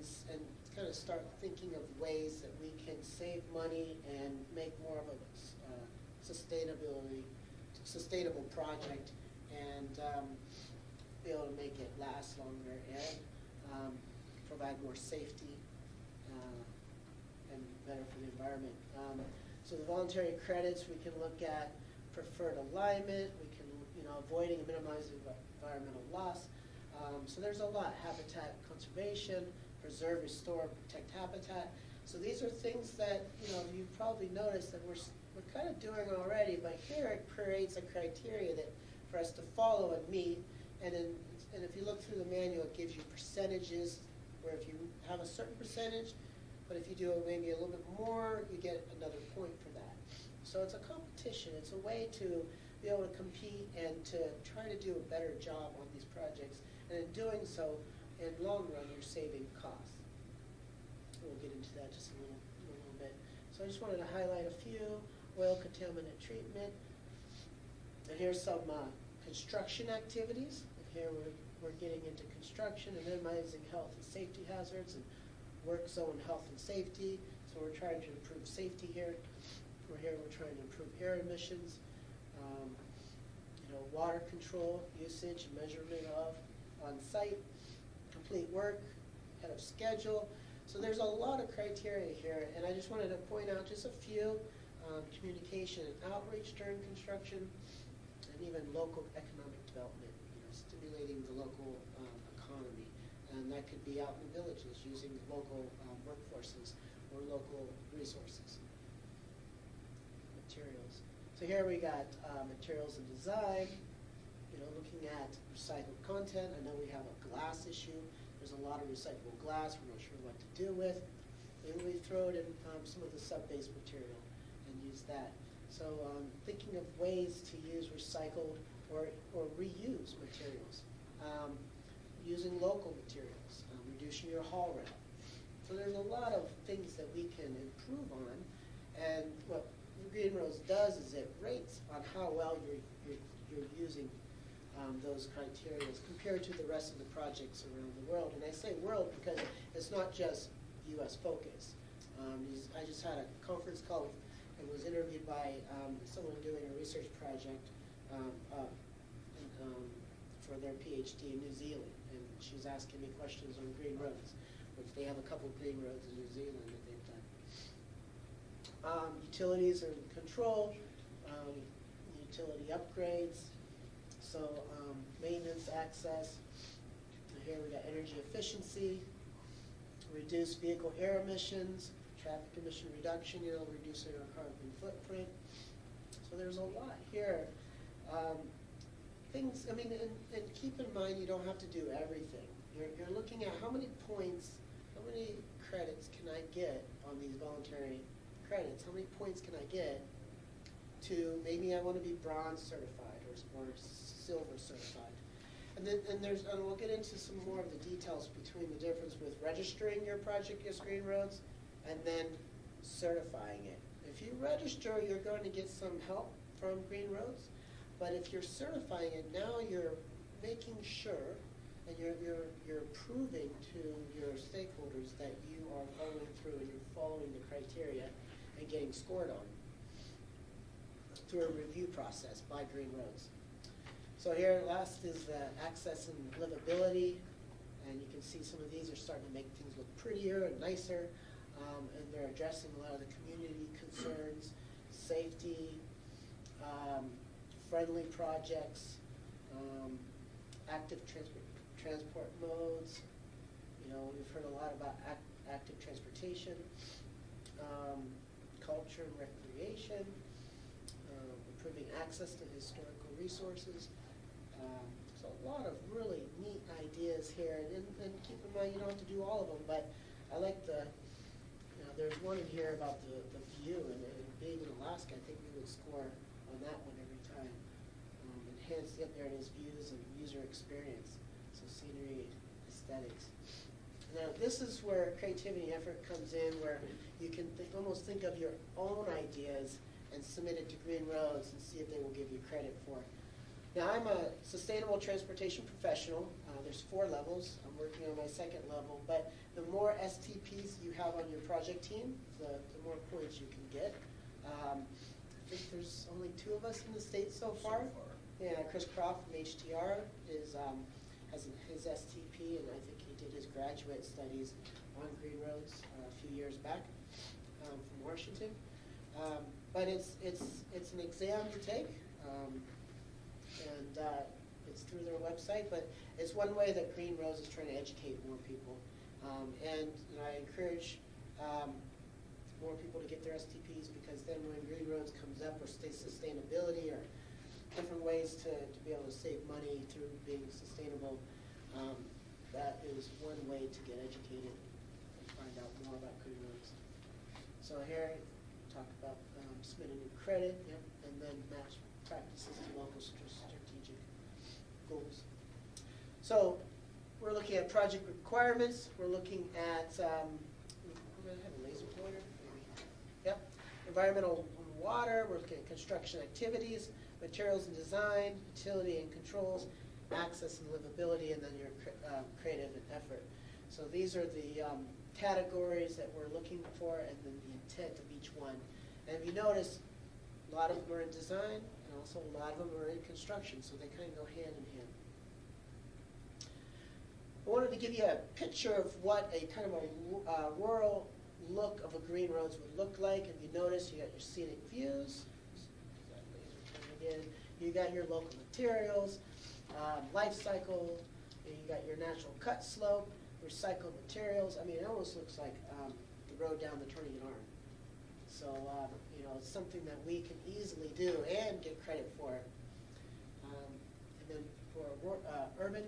kind of start thinking of ways that we can save money and make more of a sustainable project, and be able to make it last longer and provide more safety and better for the environment. So the voluntary credits, we can look at preferred alignment, we can, avoiding and minimizing environmental loss. So there's a lot. Habitat conservation, preserve, restore, protect habitat. So these are things that, you've probably noticed that we're kind of doing already, but here it creates a criteria that for us to follow and meet. And if you look through the manual, it gives you percentages, where if you have a certain percentage, but if you do maybe a little bit more, you get another point for that. So it's a competition. It's a way to be able to compete and to try to do a better job on these projects. And in doing so, in long run, you're saving costs. We'll get into that just a little bit. So I just wanted to highlight a few. Oil contaminant treatment. And here's some construction activities. And here we're getting into construction and minimizing health and safety hazards and work zone health and safety. So we're trying to improve safety here. We're trying to improve air emissions, water control, usage, measurement of on site, complete work, ahead of schedule. So there's a lot of criteria here, and I just wanted to point out just a few. Communication and outreach during construction, and even local economic development, stimulating the local economy. And that could be out in the villages using local workforces or local resources. Materials. So here we got materials and design, looking at recycled content. I know we have a glass issue. There's a lot of recyclable glass we're not sure what to do with. Maybe we throw it in some of the sub-base material and use that. So thinking of ways to use recycled or reuse materials. Using local materials, reducing your haul route. So there's a lot of things that we can improve on, and what Green Roads does is it rates on how well you're using those criteria compared to the rest of the projects around the world. And I say world because it's not just U.S. focus. I just had a conference call and was interviewed by someone doing a research project for their PhD in New Zealand, and she was asking me questions on green roads, which they have a couple of green roads in New Zealand that they've done. Utilities and control, utility upgrades, so maintenance, access. And here we got energy efficiency, reduce vehicle air emissions, traffic emission reduction, reducing our carbon footprint. So there's a lot here. Things, and keep in mind you don't have to do everything. You're looking at how many points, how many credits can I get on these voluntary credits? How many points can I get to, maybe I want to be bronze certified or silver certified? And we'll get into some more of the details between the difference with registering your project as Green Roads and then certifying it. If you register, you're going to get some help from Green Roads, but if you're certifying it, now you're making sure and you're proving to your stakeholders that you are following through and you're following the criteria and getting scored on through a review process by Green Roads. So here last is access and livability, And you can see some of these are starting to make things look prettier and nicer, and they're addressing a lot of the community concerns, safety, friendly projects, active transport modes. You know, we've heard a lot about active transportation, culture and recreation, improving access to historical resources. So a lot of really neat ideas here, and keep in mind, you don't have to do all of them, but I like there's one in here about the view, and being in Alaska, I think we would score on that one every time. Enhance, yep, there it is, views and user experience, so scenery, aesthetics. Now, this is where creativity and effort comes in, where you can almost think of your own ideas and submit it to Green Roads and see if they will give you credit for it. Now, I'm a sustainable transportation professional. There's 4 levels. I'm working on my 2nd level, but the more STPs you have on your project team, the more points you can get. I think there's only 2 of us in the state so far. Yeah, Chris Croft from HTR has his STP, and I think he did his graduate studies on Green Roads a few years back from Washington. But it's an exam to take, and it's through their website. But it's one way that Green Roads is trying to educate more people, and I encourage more people to get their STPs, because then when Green Roads comes up, or state sustainability, or different ways to be able to save money through being sustainable, that is one way to get educated and find out more about Green Roads. So here, talk about submitting new credit, yep, and then match practices to local strategic goals. So we're looking at project requirements. We're looking at, I'm going to have a laser pointer. Yep, environmental and water. We're looking at construction activities, materials and design, utility and controls, access and livability, and then your creative and effort. So these are the categories that we're looking for, and then the intent of each one. And if you notice, a lot of them are in design, and also a lot of them are in construction, so they kind of go hand in hand. I wanted to give you a picture of what a kind of a rural look of a Green Roads would look like. If you notice, you got your scenic views, you got your local materials, life cycle, and you got your natural cut slope, recycled materials. I mean, it almost looks like the road down the turning an arm. So, you know, it's something that we can easily do and get credit for. And then for urban,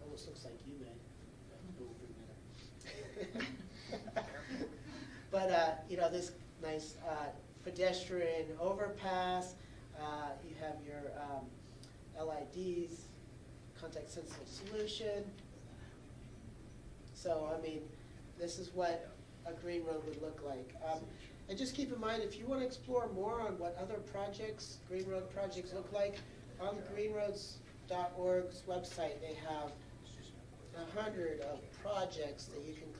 almost looks like you, man. But, you know, this nice pedestrian overpass. You have your LIDs, context sensitive solution. So, I mean, this is what a Green Road would look like. And just keep in mind, if you want to explore more on what other projects, Green Road projects look like, on greenroads.org's website, they have 100 of projects that you can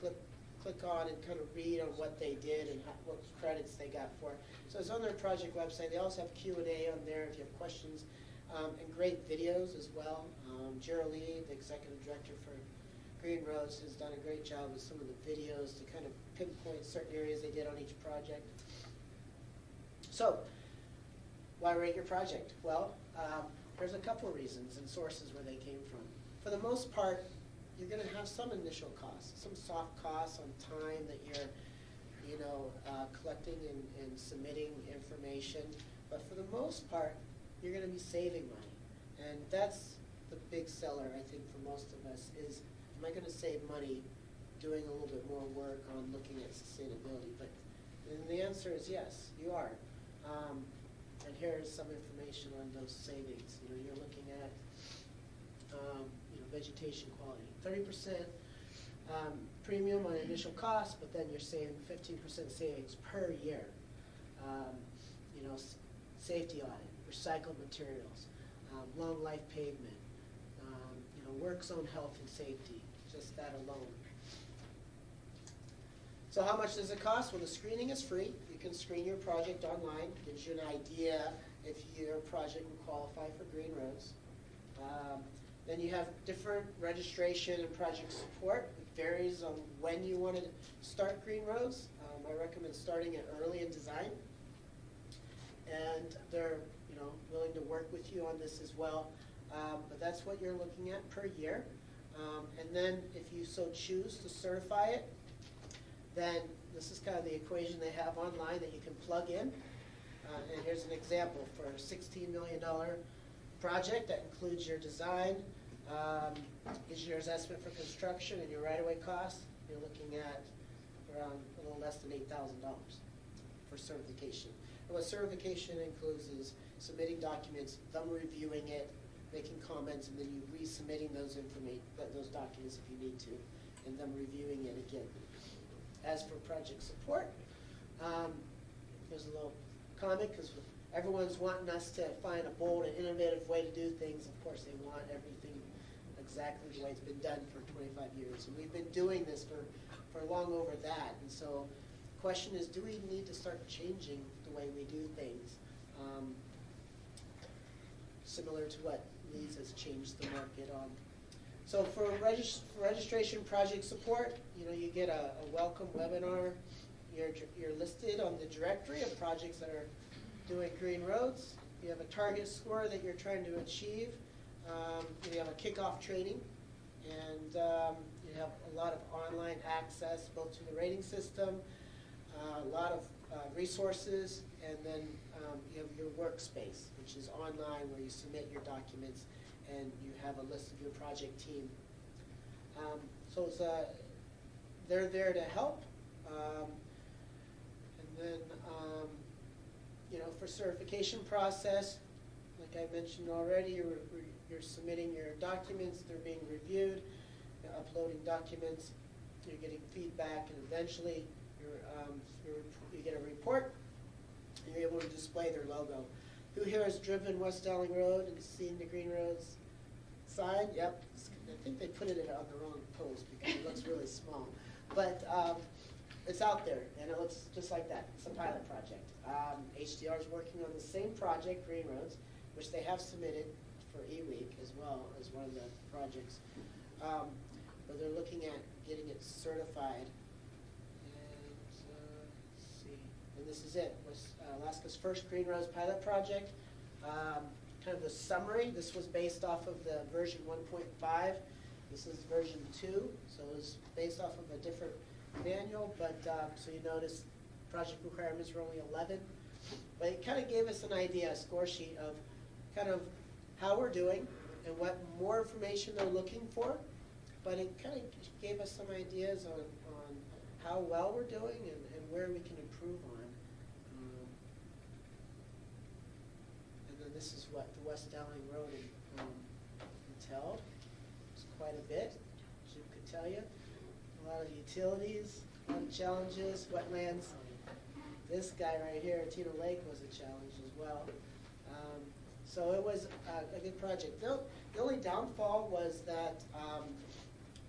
click on and kind of read on what they did and what credits they got for. So it's on their project website. They also have Q&A on there if you have questions, and great videos as well. Geraldine, the executive director for Green Roads, has done a great job with some of the videos to kind of pinpoint certain areas they did on each project. So, why rate your project? Well, there's a couple of reasons and sources where they came from. For the most part, you're going to have some initial costs, some soft costs on time that you're, you know, collecting and submitting information. But for the most part, you're going to be saving money. And that's the big seller, I think, for most of us is, am I going to save money doing a little bit more work on looking at sustainability? But and the answer is yes, you are. And here's some information on those savings. You know, you're looking at you know, vegetation quality, 30% premium on initial cost, but then you're saving 15% savings per year. You know, safety audit, recycled materials, long life pavement, you know, work zone health and safety, just that alone. So how much does it cost? Well, the screening is free. You can screen your project online. Gives you an idea if your project would qualify for Green Roads. Then you have different registration and project support. It varies on when you want to start green roads. I recommend starting it early in design. And they're, willing to work with you on this as well. But that's what you're looking at per year. And then if you so choose to certify it, then this is kind of the equation they have online that you can plug in. And here's an example for a $16 million project that includes your design, engineer's estimate for construction, and your right-of-way costs. You're looking at around a little less than $8,000 for certification. And what certification includes is submitting documents, them reviewing it, making comments, and then you resubmitting those documents if you need to, and them reviewing it again. As for project support, there's a little comment because everyone's wanting us to find a bold and innovative way to do things. Of course, they want everything exactly the way it's been done for 25 years. And we've been doing this for long over that. And so the question is, do we need to start changing the way we do things? Similar to what Leeds has changed the market on. So for registration project support, you get a welcome webinar. You're listed on the directory of projects that are doing green roads. You have a target score that you're trying to achieve. You have a kickoff training, and you have a lot of online access both to the rating system, a lot of resources, and then you have your workspace, which is online where you submit your documents and you have a list of your project team. So it's they're there to help. And then, for certification process, like I mentioned already, you're submitting your documents, they're being reviewed, you're uploading documents, you're getting feedback, and eventually you get a report, and you're able to display their logo. Who here has driven West Dowling Road and seen the Green Roads sign? Yep. I think they put it on the wrong post because it looks really small. But it's out there, and it looks just like that. It's a pilot project. HDR is working on the same project, Green Roads, which they have submitted for E-Week as well as one of the projects. But they're looking at getting it certified. And let's see. And this is it. Alaska's first Green Roads pilot project. Kind of the summary. This was based off of the version 1.5. This is version 2, so it was based off of a different manual, but so you notice project requirements were only 11. But it kind of gave us an idea, a score sheet of kind of how we're doing and what more information they're looking for. But it kind of gave us some ideas on how well we're doing and where we can improve on. And then this is what the West Dowling Road entailed. It's quite a bit, as Jim could tell you. A lot of utilities, a lot of challenges, wetlands. This guy right here, Tino Lake, was a challenge as well. So it was a good project. The only downfall was that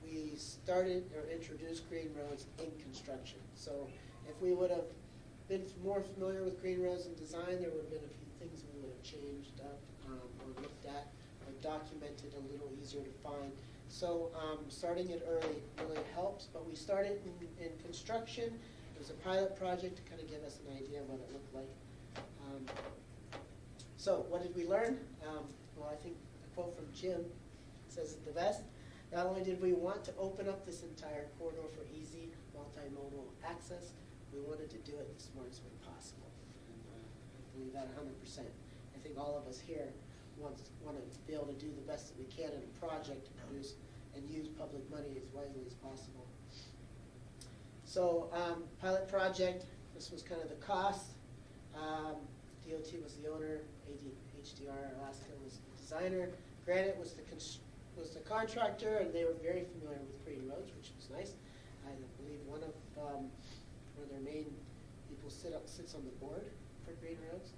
we started or introduced Green Roads in construction. So if we would have been more familiar with Green Roads and design, there would have been a few things we would have changed up or looked at or documented a little easier to find. So starting it early really helps, but we started in construction. It was a pilot project to kind of give us an idea of what it looked like. So what did we learn? Well, I think a quote from Jim says it the best. Not only did we want to open up this entire corridor for easy multimodal access, we wanted to do it the smartest way possible. And, I believe that 100%. I think all of us here want to be able to do the best that we can in a project to produce and use public money as wisely as possible. So pilot project, this was kind of the cost. DOT was the owner, HDR Alaska was the designer. Granite was the contractor, and they were very familiar with Green Roads, which was nice. I believe one of their main people sits on the board for Green Roads.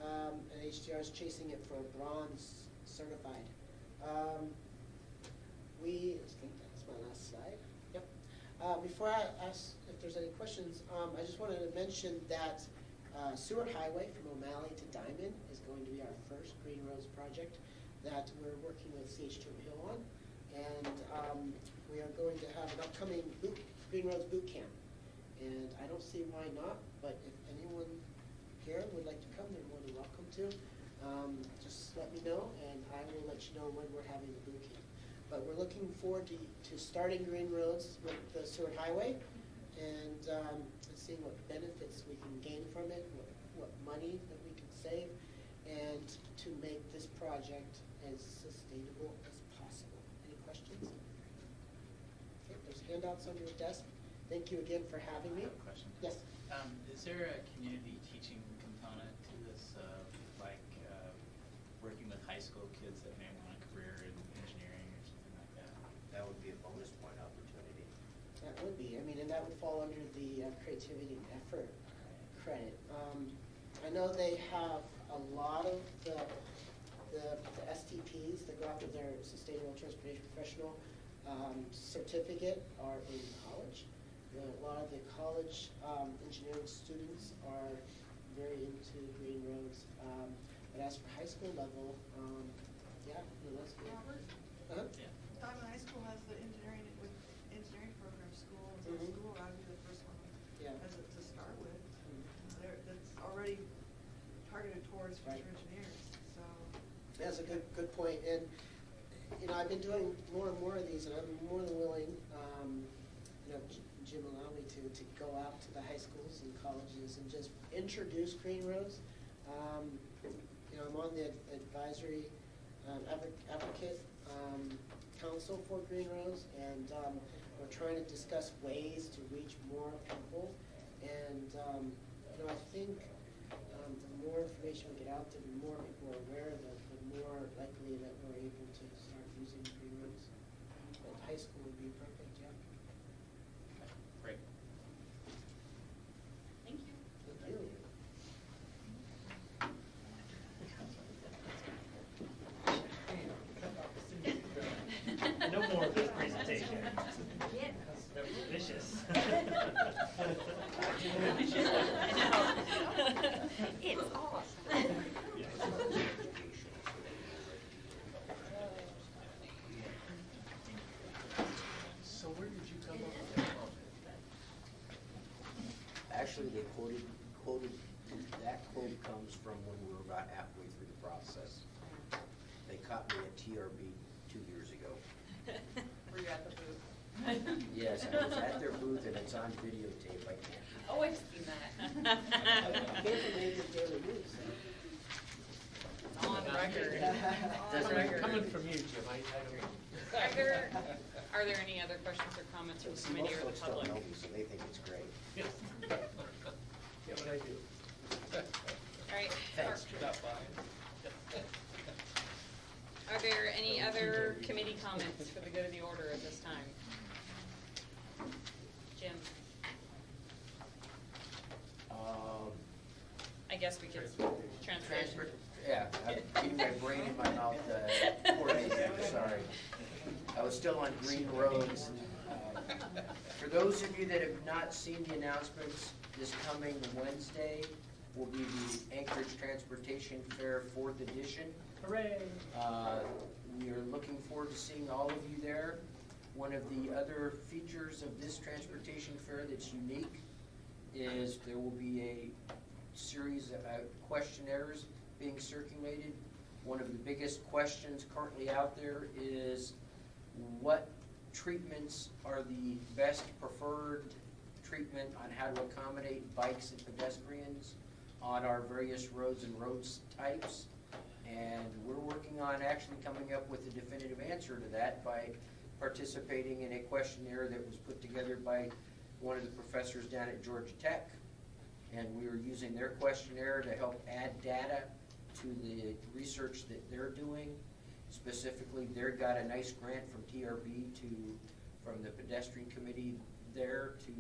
And HDR is chasing it for bronze certified. I think that's my last slide. Yep. Before I ask if there's any questions, I just wanted to mention that Seward Highway from O'Malley to Diamond is going to be our first Green Roads project. that we're working with CH Hill on. And we are going to have an upcoming Green Roads Boot Camp. And I don't see why not, but if anyone here would like to come, they're more than welcome to. Just let me know, and I will let you know when we're having the boot camp. But we're looking forward to starting Green Roads with the Seward Highway, and seeing what benefits we can gain from it, what money that we can save, and to make this project as sustainable as possible. Any questions? Okay, there's handouts on your desk. Thank you again for having me. I have a question. Yes. Is there a community teaching component to this, like working with high school kids that may want a career in engineering or something like that? That would be a bonus point opportunity. That would be. I mean, and that would fall under the creativity and effort credit. I know they have a lot of the STPs that go after their Sustainable Transportation Professional certificate are in college. A lot of the college engineering students are very into green roads. But as for high school level, yeah, no, that's good. Robert? Uh-huh. Yeah. Diamond High School has the engineering program school. So Mhm. school, I'd be the first one Yeah. to start with. Mhm. That's already targeted towards Right. future engineers, so. That's a good point. And, you know, I've been doing more and more of these, and I'm more than willing, you know, Jim allowed me to go out to the high schools and colleges and just introduce green roads. You know, I'm on the advisory advocate council for green roads, and we're trying to discuss ways to reach more people. And, you know, I think the more information we get out there, the more people are aware of it, the more likely that we're able to start using green roads. But high school would be perfect, yeah. Great. Thank you. Thank you. No more of this presentation. That was vicious. I know. It's awesome. So where did you come up with that? Actually, they quoted, that quote comes from when we were about halfway through the process. They caught me at TRB 2 years ago. Were you at the booth? Yes, I was at their booth and it's on videotape, I can't. Oh, I've seen that. I came from Major Daily News, so. It's on record. Doesn't On record. Coming from you, Jim, I don't know. Are there any other questions or comments from the See, committee most or the folks don't public? know me, so they think it's great. Yes. Yeah, what I do. All right. Thanks. Stop by. Are there any other committee comments for the good of the order at this time? Jim? I guess we could transportation. Yeah, I'm keeping my brain in my mouth, coordinating, sorry. I was still on green roads. For those of you that have not seen the announcements, this coming Wednesday will be the Anchorage Transportation Fair 4th edition. Hooray! We are looking forward to seeing all of you there. One of the other features of this transportation fair that's unique is there will be a series of questionnaires being circulated. One of the biggest questions currently out there is what treatments are the best preferred treatment on how to accommodate bikes and pedestrians on our various roads and roads types. And we're working on actually coming up with a definitive answer to that by participating in a questionnaire that was put together by one of the professors down at Georgia Tech. And we are using their questionnaire to help add data to the research that they're doing. Specifically, they've got a nice grant from TRB from the pedestrian committee there to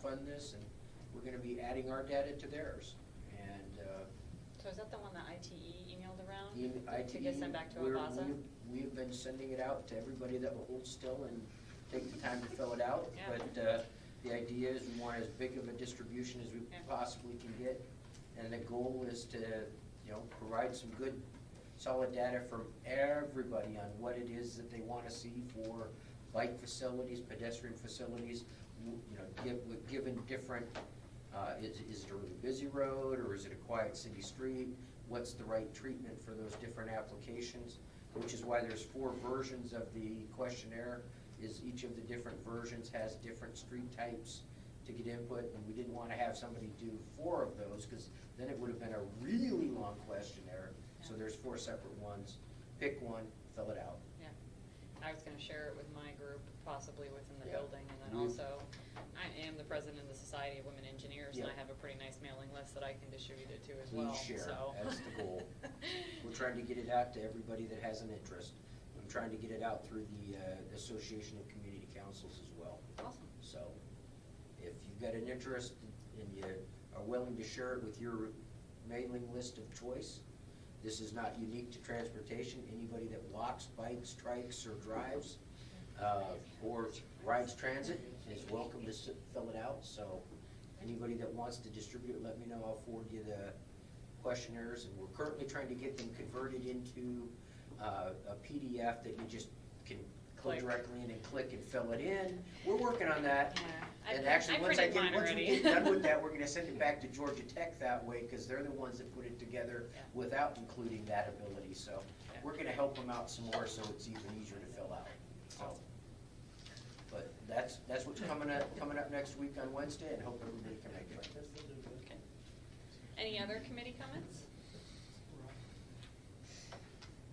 fund this, and we're gonna be adding our data to theirs. And, So is that the one that ITE emailed around? ITE, To get sent back to we're- Abaza? We've been sending it out to everybody that will hold still and take the time to fill it out. Yeah. But the idea is we want as big of a distribution as we Yeah. possibly can get. And the goal is to, provide some good solid data from everybody on what it is that they want to see for bike facilities, pedestrian facilities, given different, is it a really busy road, or is it a quiet city street? What's the right treatment for those different applications? Which is why there's 4 versions of the questionnaire, is each of the different versions has different street types to get input, and we didn't want to have somebody do 4 of those, because then it would have been a really long questionnaire. So there's 4 separate ones. Pick one, fill it out. Yeah, I was gonna share it with my group, possibly within the Yeah. building, and then We- also, I am the president of the Society of Women Engineers, and Yeah. I have a pretty nice mailing list that I can distribute it to as well, Please share, so. that's the goal. We're trying to get it out to everybody that has an interest. I'm trying to get it out through the Association of Community Councils as well. Awesome. So, if you've got an interest and you are willing to share it with your mailing list of choice, this is not unique to transportation. Anybody that walks, bikes, trikes, or drives, or rides transit is welcome to fill it out. So, anybody that wants to distribute it, let me know. I'll forward you the questionnaires, and we're currently trying to get them converted into a PDF that you just can go Click. directly in and click and fill it in. We're working on that. Yeah. And actually, I once printed mine we already. get done with that, we're gonna send it back to Georgia Tech that way, because they're the ones that put it together Yeah. without including that ability. So Yeah. we're gonna help them out some more, so it's even easier to fill out. So, but that's what's coming up next week on Wednesday, and hope everybody can make it. Okay. Any other committee comments?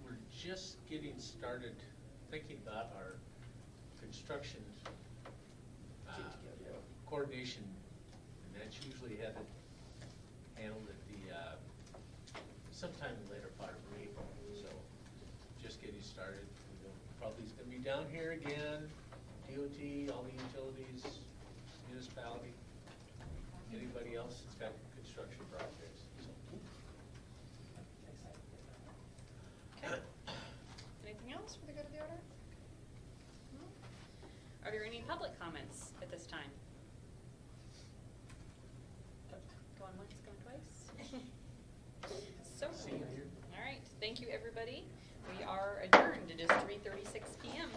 We're just getting started thinking about our construction coordination, and that's usually handled at the, sometime in the later part of April, so just getting started. Probably is gonna be down here again, DOT, all the utilities, municipality, anybody else that's got construction projects, so. Okay. Anything else for the good of the order? No? Are there any public comments at this time? Going once, going twice? So, See you here. all right, thank you, everybody. We are adjourned. It is 3:36 PM.